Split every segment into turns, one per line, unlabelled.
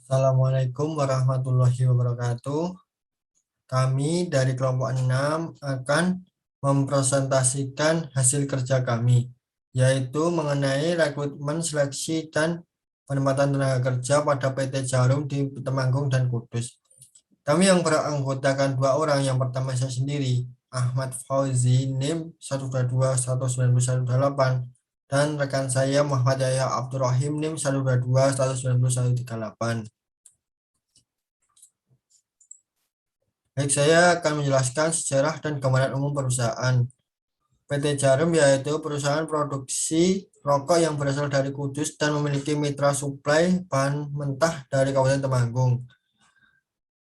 Assalamualaikum warahmatullahi wabarakatuh. Kami dari kelompok 6 akan mempresentasikan hasil kerja kami, yaitu mengenai rekrutmen, seleksi, dan penempatan tenaga kerja pada PT Jarum di Temanggung dan Kudus. Kami yang beranggotakan dua orang, yang pertama saya sendiri, Ahmad Fauzi, NIM 1221918, dan rekan saya Muhammad Yahya Abdurrahim, NIM 1221938. Baik, saya akan menjelaskan sejarah dan gambaran umum perusahaan. PT Jarum yaitu perusahaan produksi rokok yang berasal dari Kudus dan memiliki mitra suplai bahan mentah dari Kabupaten Temanggung.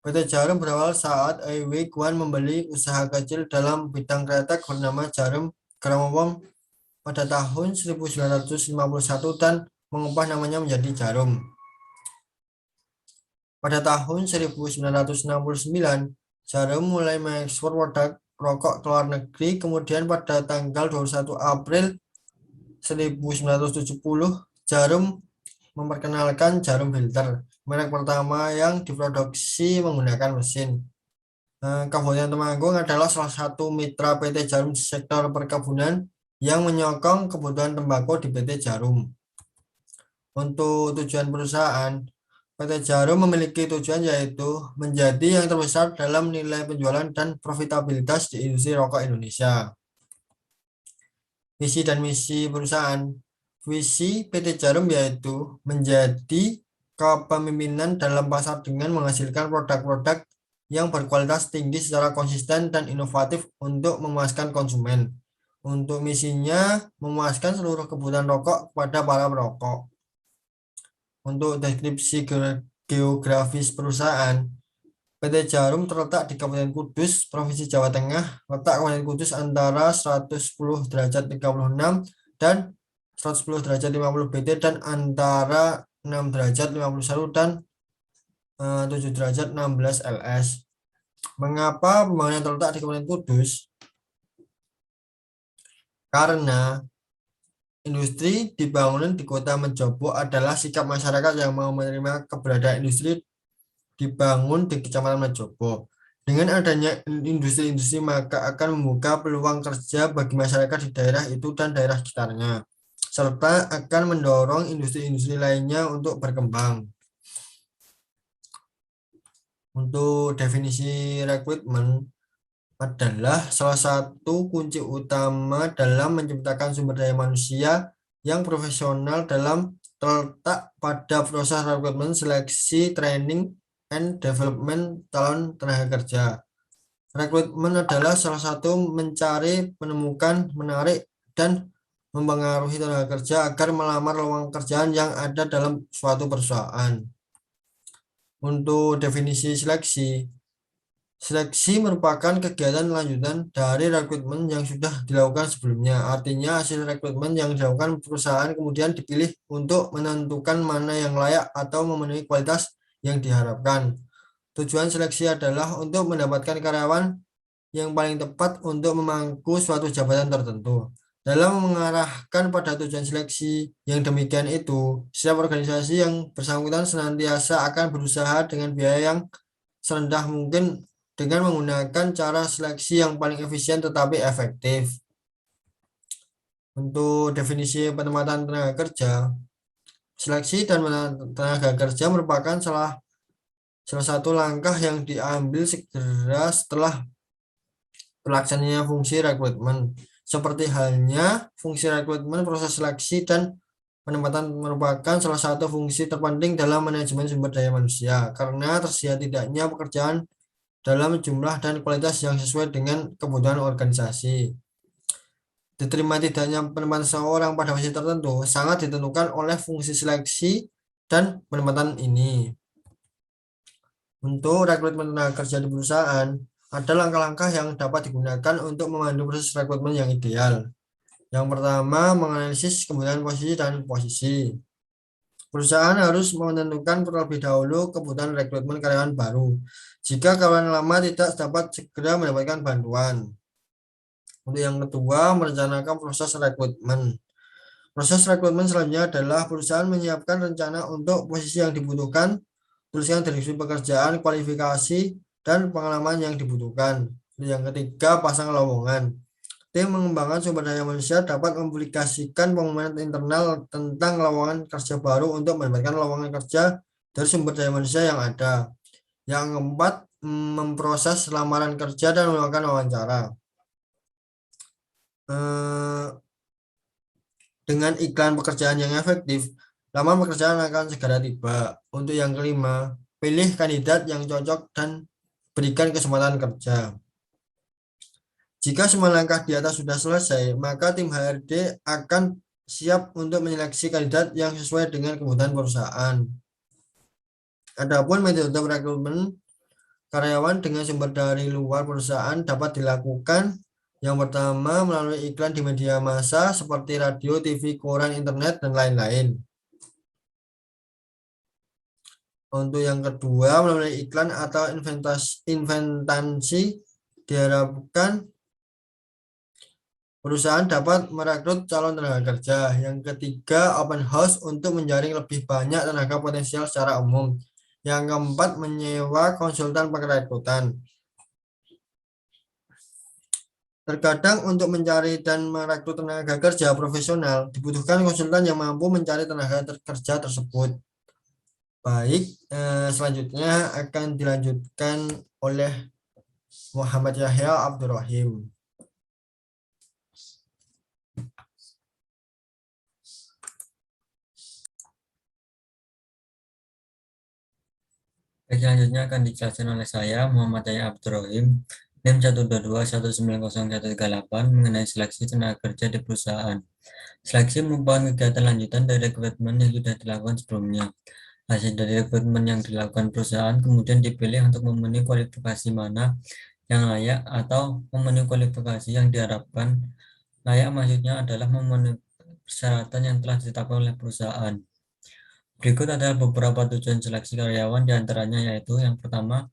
PT Jarum berawal saat Aiwi Kwan membeli usaha kecil dalam bidang kretek bernama Jarum Gramofon pada tahun 1951 dan mengubah namanya menjadi Jarum. Pada tahun 1969, Jarum mulai mengekspor produk rokok ke luar negeri. Kemudian pada tanggal 21 April 1970, Jarum memperkenalkan Jarum Filter, merek pertama yang diproduksi menggunakan mesin. Kabupaten Temanggung adalah salah satu mitra PT Jarum di sektor perkebunan yang menyokong kebutuhan tembakau di PT Jarum. Untuk tujuan perusahaan, PT Jarum memiliki tujuan yaitu menjadi yang terbesar dalam nilai penjualan dan profitabilitas di industri rokok Indonesia. Visi dan misi perusahaan. Visi PT Jarum yaitu menjadi kepemimpinan dalam pasar dengan menghasilkan produk-produk yang berkualitas tinggi secara konsisten dan inovatif untuk memuaskan konsumen. Untuk misinya, memuaskan seluruh kebutuhan rokok kepada para perokok. Untuk deskripsi geografis perusahaan, PT Jarum terletak di Kabupaten Kudus, Provinsi Jawa Tengah. Letak Kabupaten Kudus antara 110 derajat 36 dan 110 derajat 50 BD dan antara 6 derajat 51 dan 7 derajat 16 LS. Mengapa pembangunan terletak di Kabupaten Kudus? Karena industri dibangun di kota Mejobo adalah sikap masyarakat yang mau menerima keberadaan industri dibangun di Kecamatan Mejobo. Dengan adanya industri-industri, maka akan membuka peluang kerja bagi masyarakat di daerah itu dan daerah sekitarnya, serta akan mendorong industri-industri lainnya untuk berkembang. Untuk definisi rekrutmen adalah salah satu kunci utama dalam menciptakan sumber daya manusia yang profesional dalam terletak pada proses rekrutmen, seleksi, training, and development calon tenaga kerja. Rekrutmen adalah salah satu mencari, menemukan, menarik, dan mempengaruhi tenaga kerja agar melamar lowongan kerjaan yang ada dalam suatu perusahaan. Untuk definisi seleksi, seleksi merupakan kegiatan lanjutan dari rekrutmen yang sudah dilakukan sebelumnya. Artinya hasil rekrutmen yang dilakukan perusahaan kemudian dipilih untuk menentukan mana yang layak atau memenuhi kualitas yang diharapkan. Tujuan seleksi adalah untuk mendapatkan karyawan yang paling tepat untuk memangku suatu jabatan tertentu. Dalam mengarahkan pada tujuan seleksi yang demikian itu, setiap organisasi yang bersangkutan senantiasa akan berusaha dengan biaya yang serendah mungkin dengan menggunakan cara seleksi yang paling efisien tetapi efektif. Untuk definisi penempatan tenaga kerja, seleksi dan tenaga kerja merupakan salah satu langkah yang diambil segera setelah pelaksananya fungsi rekrutmen. Seperti halnya fungsi rekrutmen, proses seleksi dan penempatan merupakan salah satu fungsi terpenting dalam manajemen sumber daya manusia, karena tersedia tidaknya pekerjaan dalam jumlah dan kualitas yang sesuai dengan kebutuhan organisasi. Diterima tidaknya penempatan seseorang pada posisi tertentu sangat ditentukan oleh fungsi seleksi dan penempatan ini. Untuk rekrutmen tenaga kerja di perusahaan, ada langkah-langkah yang dapat digunakan untuk memandu proses rekrutmen yang ideal. Yang pertama, menganalisis kebutuhan posisi dan posisi. Perusahaan harus menentukan terlebih dahulu kebutuhan rekrutmen karyawan baru jika karyawan lama tidak dapat segera mendapatkan bantuan. Untuk yang kedua, merencanakan proses rekrutmen. Proses rekrutmen selanjutnya adalah perusahaan menyiapkan rencana untuk posisi yang dibutuhkan, tuliskan deskripsi pekerjaan, kualifikasi, dan pengalaman yang dibutuhkan. Yang ketiga, pasang lowongan. Tim mengembangkan sumber daya manusia dapat mempublikasikan pengumuman internal tentang lowongan kerja baru untuk mendapatkan lowongan kerja dari sumber daya manusia yang ada. Yang keempat, memproses lamaran kerja dan melakukan wawancara. Dengan iklan pekerjaan yang efektif, lamaran pekerjaan akan segera tiba. Untuk yang kelima, pilih kandidat yang cocok dan berikan kesempatan kerja. Jika semua langkah di atas sudah selesai, maka tim HRD akan siap untuk menyeleksi kandidat yang sesuai dengan kebutuhan perusahaan. Adapun metode rekrutmen karyawan dengan sumber dari luar perusahaan dapat dilakukan yang pertama melalui iklan di media massa seperti radio, TV, koran, internet, dan lain-lain. Untuk yang kedua melalui iklan atau inventansi diharapkan perusahaan dapat merekrut calon tenaga kerja. Yang ketiga, open house untuk menjaring lebih banyak tenaga potensial secara umum. Yang keempat, menyewa konsultan perekrutan. Terkadang untuk mencari dan merekrut tenaga kerja profesional, dibutuhkan konsultan yang mampu mencari tenaga kerja tersebut. Baik, selanjutnya akan dilanjutkan oleh Muhammad Yahya Abdurrahim.
Selanjutnya akan dijelaskan oleh saya, Muhammad Yahya Abdurrahim, NIM 122190138 mengenai seleksi tenaga kerja di perusahaan. Seleksi merupakan kegiatan lanjutan dari rekrutmen yang sudah dilakukan sebelumnya. Hasil dari rekrutmen yang dilakukan perusahaan kemudian dipilih untuk memenuhi kualifikasi mana yang layak atau memenuhi kualifikasi yang diharapkan. Layak maksudnya adalah memenuhi persyaratan yang telah ditetapkan oleh perusahaan. Berikut adalah beberapa tujuan seleksi karyawan diantaranya yaitu yang pertama,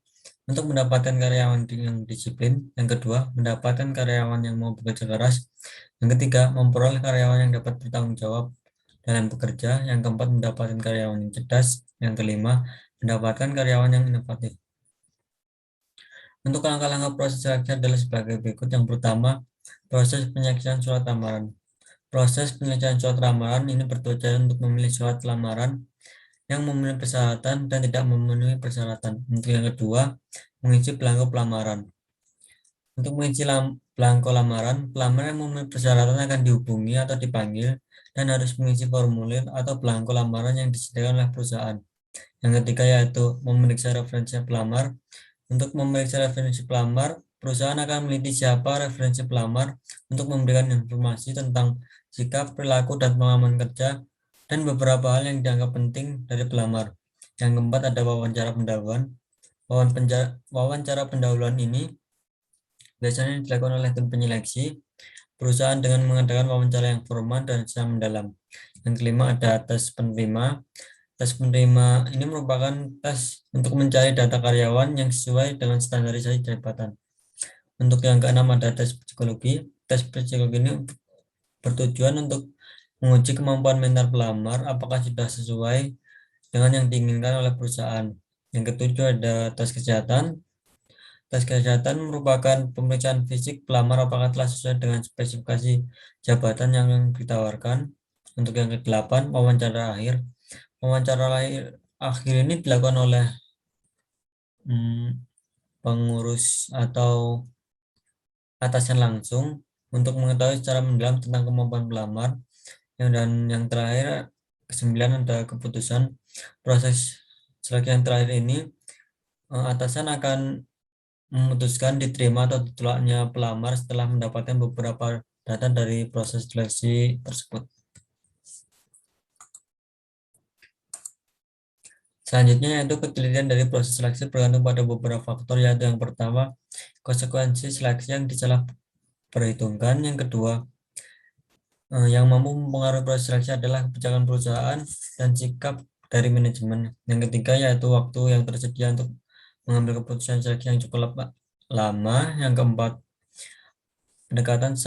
untuk mendapatkan karyawan yang disiplin, yang kedua, mendapatkan karyawan yang mau bekerja keras, yang ketiga, memperoleh karyawan yang dapat bertanggung jawab dalam bekerja, yang keempat, mendapatkan karyawan yang cerdas, yang kelima, mendapatkan karyawan yang inovatif. Untuk langkah-langkah proses seleksi adalah sebagai berikut. Yang pertama, proses penyeleksian surat lamaran. Proses penyeleksian surat lamaran ini bertujuan untuk memilih surat lamaran yang memenuhi persyaratan dan tidak memenuhi persyaratan. Untuk yang kedua, mengisi belangko pelamaran. Untuk mengisi belangko lamaran, pelamar yang memenuhi persyaratan akan dihubungi atau dipanggil dan harus mengisi formulir atau belangko lamaran yang disediakan oleh perusahaan. Yang ketiga yaitu memeriksa referensi pelamar. Untuk memeriksa referensi pelamar, perusahaan akan meneliti siapa referensi pelamar untuk memberikan informasi tentang sikap, perilaku, dan pengalaman kerja dan beberapa hal yang dianggap penting dari pelamar. Yang keempat ada wawancara pendahuluan. Wawancara pendahuluan ini biasanya dilakukan oleh tim penyeleksi perusahaan dengan mengadakan wawancara yang formal dan secara mendalam. Yang kelima ada tes penerima. Tes penerima ini merupakan tes untuk mencari data karyawan yang sesuai dengan standarisasi jabatan. Untuk yang keenam ada tes psikologi. Tes psikologi ini bertujuan untuk menguji kemampuan mental pelamar apakah sudah sesuai dengan yang diinginkan oleh perusahaan. Yang ketujuh ada tes kesehatan. Tes kesehatan merupakan pemeriksaan fisik pelamar apakah telah sesuai dengan spesifikasi jabatan yang ditawarkan. Untuk yang kedelapan, wawancara akhir. Wawancara akhir ini dilakukan oleh pengurus atau atasan langsung untuk mengetahui secara mendalam tentang kemampuan pelamar. Dan yang terakhir, kesembilan ada keputusan. Proses seleksi yang terakhir ini, atasan akan memutuskan diterima atau ditolaknya pelamar setelah mendapatkan beberapa data dari proses seleksi tersebut. Selanjutnya yaitu ketelitian dari proses seleksi bergantung pada beberapa faktor, yaitu yang pertama, konsekuensi seleksi yang disalah perhitungkan. Yang kedua, yang mampu mempengaruhi proses seleksi adalah kebijakan perusahaan dan sikap dari manajemen. Yang ketiga yaitu waktu yang tersedia untuk mengambil keputusan seleksi yang cukup lama. Yang keempat, pendekatan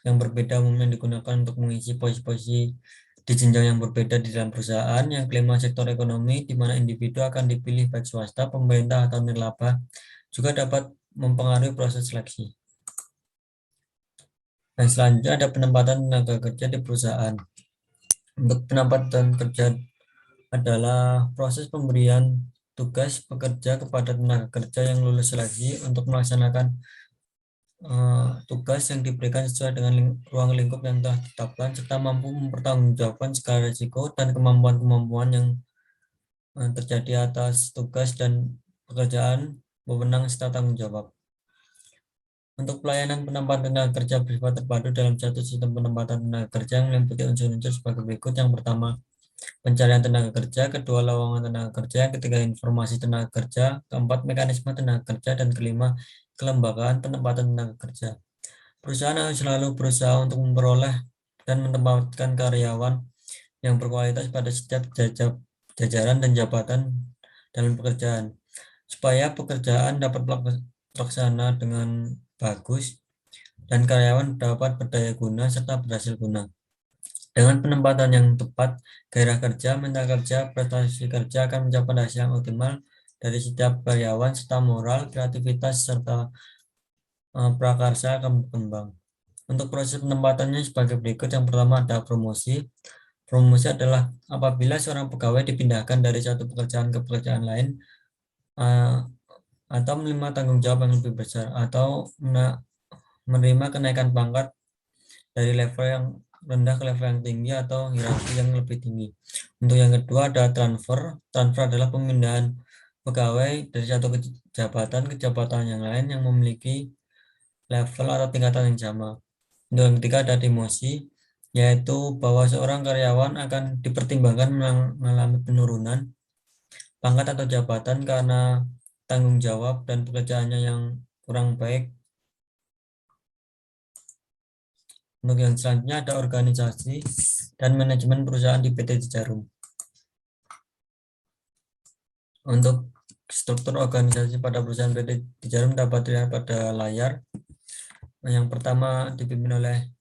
yang berbeda umumnya digunakan untuk mengisi posisi di di jenjang yang berbeda di dalam perusahaan. Yang kelima, sektor ekonomi, di mana individu akan dipilih baik swasta, pemerintah, atau nirlaba, juga dapat mempengaruhi proses seleksi. Dan selanjutnya ada penempatan tenaga kerja di perusahaan. Untuk penempatan kerja adalah proses pemberian tugas pekerja kepada tenaga kerja yang lulus seleksi untuk melaksanakan tugas yang diberikan sesuai dengan ruang lingkup yang telah ditetapkan, serta mampu mempertanggungjawabkan segala risiko dan kemampuan-kemampuan yang terjadi atas tugas dan pekerjaan, wewenang serta tanggung jawab. Untuk pelayanan penempatan tenaga kerja bersifat terpadu dalam satu sistem penempatan tenaga kerja yang meliputi unsur-unsur sebagai berikut. Yang pertama, pencarian tenaga kerja, kedua, lowongan tenaga kerja, ketiga, informasi tenaga kerja, keempat, mekanisme tenaga kerja, dan kelima, kelembagaan penempatan tenaga kerja. Perusahaan harus selalu berusaha untuk memperoleh dan menempatkan karyawan yang berkualitas pada setiap jajaran dan jabatan dalam pekerjaan, supaya pekerjaan dapat terlaksana dengan bagus dan karyawan dapat berdaya guna serta berhasil guna. Dengan penempatan yang tepat, gairah kerja, mental kerja, prestasi kerja akan mencapai hasil yang optimal dari setiap karyawan, serta moral, kreativitas, serta prakarsa akan berkembang. Untuk proses penempatannya sebagai berikut. Yang pertama ada promosi. Promosi adalah apabila seorang pegawai dipindahkan dari satu pekerjaan ke pekerjaan lain, atau menerima tanggung jawab yang lebih besar, atau menerima kenaikan pangkat dari level yang rendah ke level yang tinggi atau hierarki yang lebih tinggi. Untuk yang kedua ada transfer. Transfer adalah pemindahan pegawai dari satu jabatan ke jabatan yang lain yang memiliki level atau tingkatan yang sama. Untuk yang ketiga ada demosi, yaitu bahwa seorang karyawan akan dipertimbangkan mengalami penurunan pangkat atau jabatan karena tanggung jawab dan pekerjaannya yang kurang baik. Untuk yang selanjutnya ada organisasi dan manajemen perusahaan di PT Jarum. Untuk struktur organisasi pada perusahaan PT Jarum dapat dilihat pada layar. Yang pertama dipimpin oleh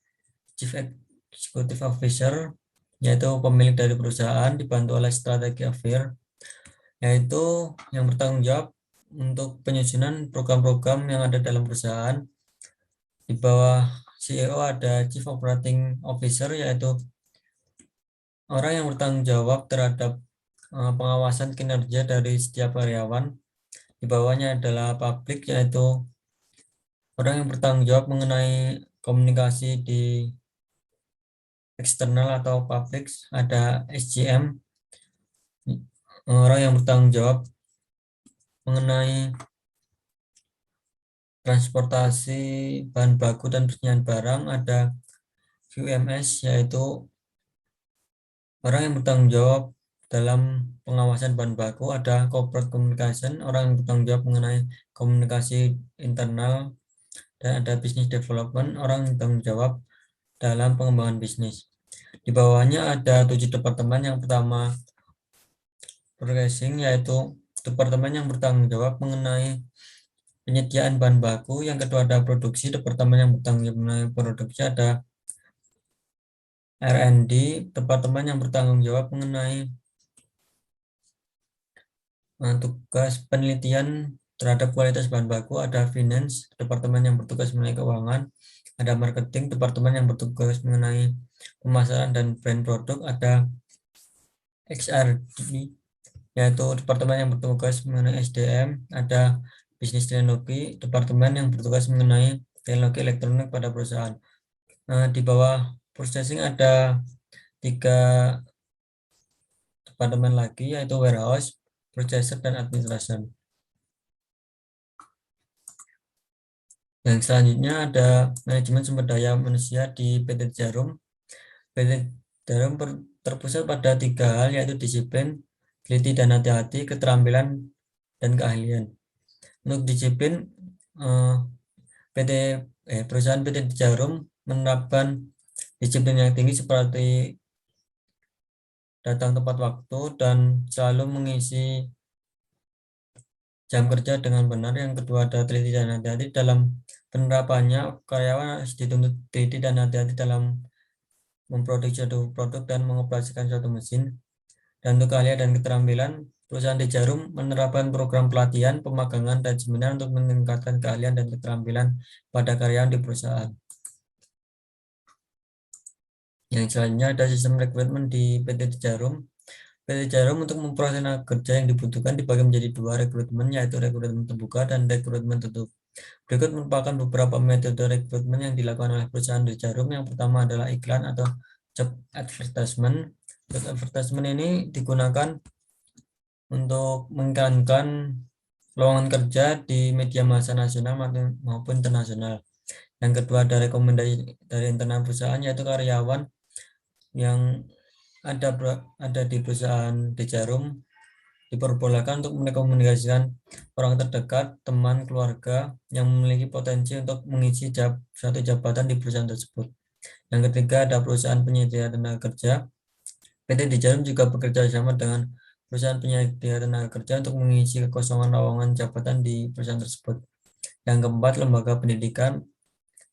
Chief Executive Officer, yaitu pemilik dari perusahaan, dibantu oleh Strategy Affair, yaitu yang bertanggung jawab untuk penyusunan program-program yang ada dalam perusahaan. Di bawah CEO ada Chief Operating Officer, yaitu orang yang bertanggung jawab terhadap pengawasan kinerja dari setiap karyawan. Di bawahnya adalah public, yaitu orang yang bertanggung jawab mengenai komunikasi di eksternal atau public. Ada SGM, orang yang bertanggung jawab mengenai transportasi bahan baku dan persediaan barang. Ada QMS, yaitu orang yang bertanggung jawab dalam pengawasan bahan baku. Ada Corporate Communication, orang yang bertanggung jawab mengenai komunikasi internal. Dan ada Business Development, orang yang bertanggung jawab dalam pengembangan bisnis. Di bawahnya ada 7 departemen. Yang pertama purchasing, yaitu departemen yang bertanggung jawab mengenai penyediaan bahan baku. Yang kedua ada produksi, departemen yang bertanggung jawab mengenai produksi. Ada R&D, departemen yang bertanggung jawab mengenai tugas penelitian terhadap kualitas bahan baku. Ada finance, departemen yang bertugas mengenai keuangan. Ada marketing, departemen yang bertugas mengenai pemasaran dan brand produk. Ada XRD, yaitu departemen yang bertugas mengenai SDM. Ada bisnis teknologi, departemen yang bertugas mengenai teknologi elektronik pada perusahaan. Di bawah processing ada 3 departemen lagi, yaitu warehouse, purchaser, dan administration. Yang selanjutnya ada manajemen sumber daya manusia di PT Jarum. PT Jarum terpusat pada 3 hal, yaitu disiplin, teliti dan hati-hati, keterampilan, dan keahlian. Untuk disiplin, perusahaan PT Jarum menerapkan disiplin yang tinggi seperti datang tepat waktu dan selalu mengisi jam kerja dengan benar. Yang kedua ada teliti dan hati-hati dalam penerapannya. Karyawan harus dituntut teliti dan hati-hati dalam memproduksi suatu produk dan mengoperasikan suatu mesin. Dan untuk keahlian dan keterampilan, perusahaan di Jarum menerapkan program pelatihan, pemagangan, dan seminar untuk meningkatkan keahlian dan keterampilan pada karyawan di perusahaan. Yang selanjutnya ada sistem rekrutmen di PT Jarum. PT Jarum untuk memperoleh tenaga kerja yang dibutuhkan dibagi menjadi dua rekrutmen, yaitu rekrutmen terbuka dan rekrutmen tertutup. Berikut merupakan beberapa metode rekrutmen yang dilakukan oleh perusahaan di Jarum. Yang pertama adalah iklan atau job advertisement. Job advertisement ini digunakan untuk mengiklankan lowongan kerja di media massa nasional maupun internasional. Yang kedua ada rekomendasi dari internal perusahaan, yaitu karyawan yang ada di perusahaan di Jarum diperbolehkan untuk merekomendasikan orang terdekat, teman, keluarga yang memiliki potensi untuk mengisi suatu jabatan di perusahaan tersebut. Yang ketiga ada perusahaan penyedia tenaga kerja. PT di Jarum juga bekerja sama dengan perusahaan penyedia tenaga kerja untuk mengisi kekosongan lowongan jabatan di perusahaan tersebut. Yang keempat, lembaga pendidikan.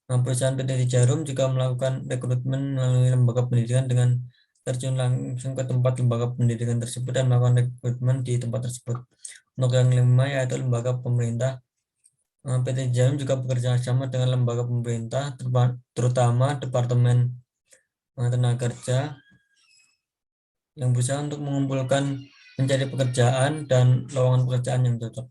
Perusahaan PT di Jarum juga melakukan rekrutmen melalui lembaga pendidikan dengan terjun langsung ke tempat lembaga pendidikan tersebut dan melakukan rekrutmen di tempat tersebut. Untuk yang kelima yaitu lembaga pemerintah. PT Jarum juga bekerja sama dengan lembaga pemerintah, terutama Departemen Tenaga Kerja, yang berusaha untuk mengumpulkan mencari pekerjaan dan lowongan pekerjaan yang cocok.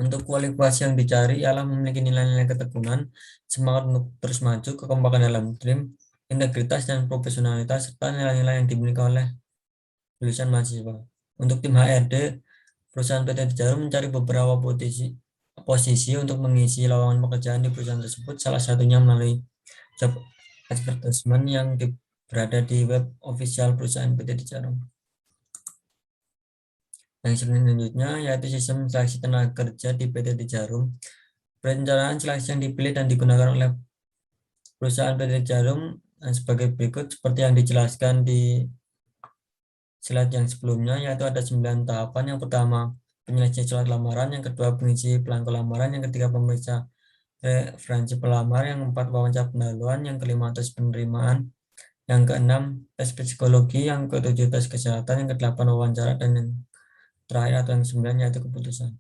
Untuk kualifikasi yang dicari ialah memiliki nilai-nilai ketekunan, semangat untuk terus maju, kekompakan dalam tim, integritas dan profesionalitas, serta nilai-nilai yang dimiliki oleh lulusan mahasiswa. Untuk tim HRD, perusahaan PT Jarum mencari beberapa posisi untuk mengisi lowongan pekerjaan di perusahaan tersebut, salah satunya melalui job advertisement yang berada di web official perusahaan PT Jarum. Yang selanjutnya yaitu sistem seleksi tenaga kerja di PT Jarum. Perencanaan seleksi yang dipilih dan digunakan oleh perusahaan PT Jarum sebagai berikut seperti yang dijelaskan di slide yang sebelumnya, yaitu ada 9 tahapan. Yang pertama, penyeleksian surat lamaran, yang kedua pengisi pelanggan lamaran, yang ketiga pemeriksa referensi pelamar, yang keempat wawancara pendahuluan, yang kelima tes penerimaan, yang keenam tes psikologi, yang ketujuh tes kesehatan, yang kedelapan wawancara, dan yang terakhir atau yang sembilan yaitu keputusan.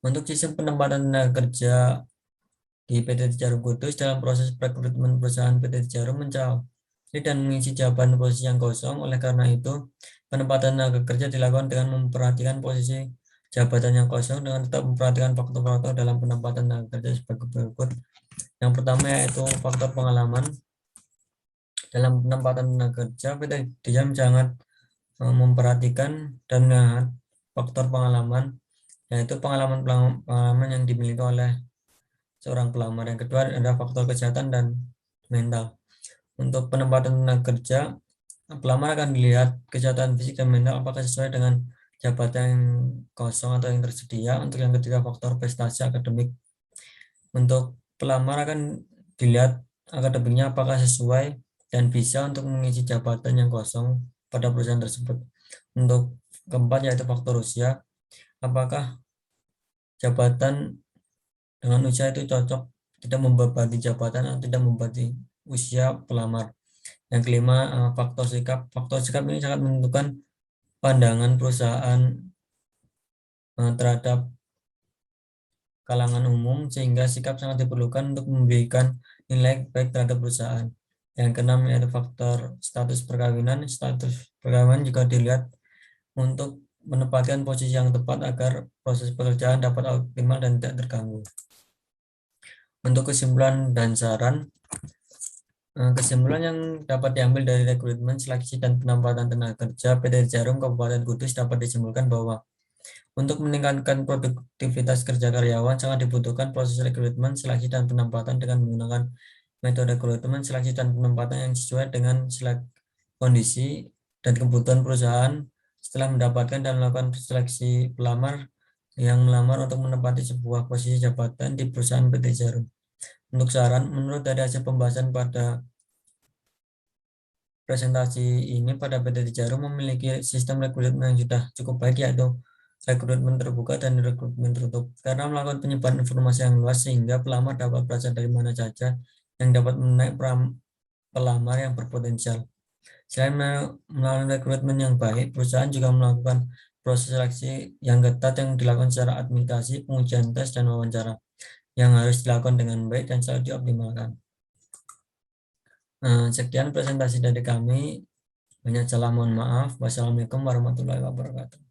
Untuk sistem penempatan tenaga kerja di PT Jarum Kudus, dalam proses rekrutmen perusahaan PT Jarum mencari dan mengisi jabatan posisi yang kosong. Oleh karena itu, penempatan tenaga kerja dilakukan dengan memperhatikan posisi jabatan yang kosong dengan tetap memperhatikan faktor-faktor dalam penempatan tenaga kerja sebagai berikut. Yang pertama yaitu faktor pengalaman. Dalam penempatan tenaga kerja, PT Jarum sangat memperhatikan dan melihat faktor pengalaman, yaitu pengalaman yang dimiliki oleh seorang pelamar. Yang kedua ada faktor kesehatan dan mental. Untuk penempatan tenaga kerja, pelamar akan dilihat kesehatan fisik dan mental apakah sesuai dengan jabatan yang kosong atau yang tersedia. Untuk yang ketiga faktor prestasi akademik. Untuk pelamar akan dilihat akademiknya apakah sesuai dan bisa untuk mengisi jabatan yang kosong pada perusahaan tersebut. Untuk keempat yaitu faktor usia, apakah jabatan dengan usia itu cocok, tidak membebani jabatan atau tidak membebani usia pelamar. Yang kelima faktor sikap. Faktor sikap ini sangat menentukan pandangan perusahaan terhadap kalangan umum, sehingga sikap sangat diperlukan untuk memberikan nilai baik terhadap perusahaan. Yang keenam yaitu faktor status perkawinan. Status perkawinan juga dilihat untuk menempatkan posisi yang tepat agar proses pekerjaan dapat optimal dan tidak terganggu. Untuk kesimpulan dan saran, kesimpulan yang dapat diambil dari rekrutmen, seleksi, dan penempatan tenaga kerja PT Jarum Kabupaten Kudus dapat disimpulkan bahwa untuk meningkatkan produktivitas kerja karyawan sangat dibutuhkan proses rekrutmen, seleksi, dan penempatan dengan menggunakan metode rekrutmen, seleksi, dan penempatan yang sesuai dengan kondisi dan kebutuhan perusahaan. Setelah mendapatkan dan melakukan seleksi pelamar yang melamar untuk menempati sebuah posisi jabatan di perusahaan PT Jarum. Untuk saran, menurut dari hasil pembahasan pada presentasi ini, pada PT Jarum memiliki sistem rekrutmen yang sudah cukup baik, yaitu rekrutmen terbuka dan rekrutmen tertutup. Karena melakukan penyebaran informasi yang luas, sehingga pelamar dapat berasal dari mana saja yang dapat menaik pelamar yang berpotensial. Selain melakukan rekrutmen yang baik, perusahaan juga melakukan proses seleksi yang ketat yang dilakukan secara administrasi, pengujian tes, dan wawancara yang harus dilakukan dengan baik dan selalu dioptimalkan. Sekian presentasi dari kami. Banyak salah, mohon maaf. Wassalamualaikum warahmatullahi wabarakatuh.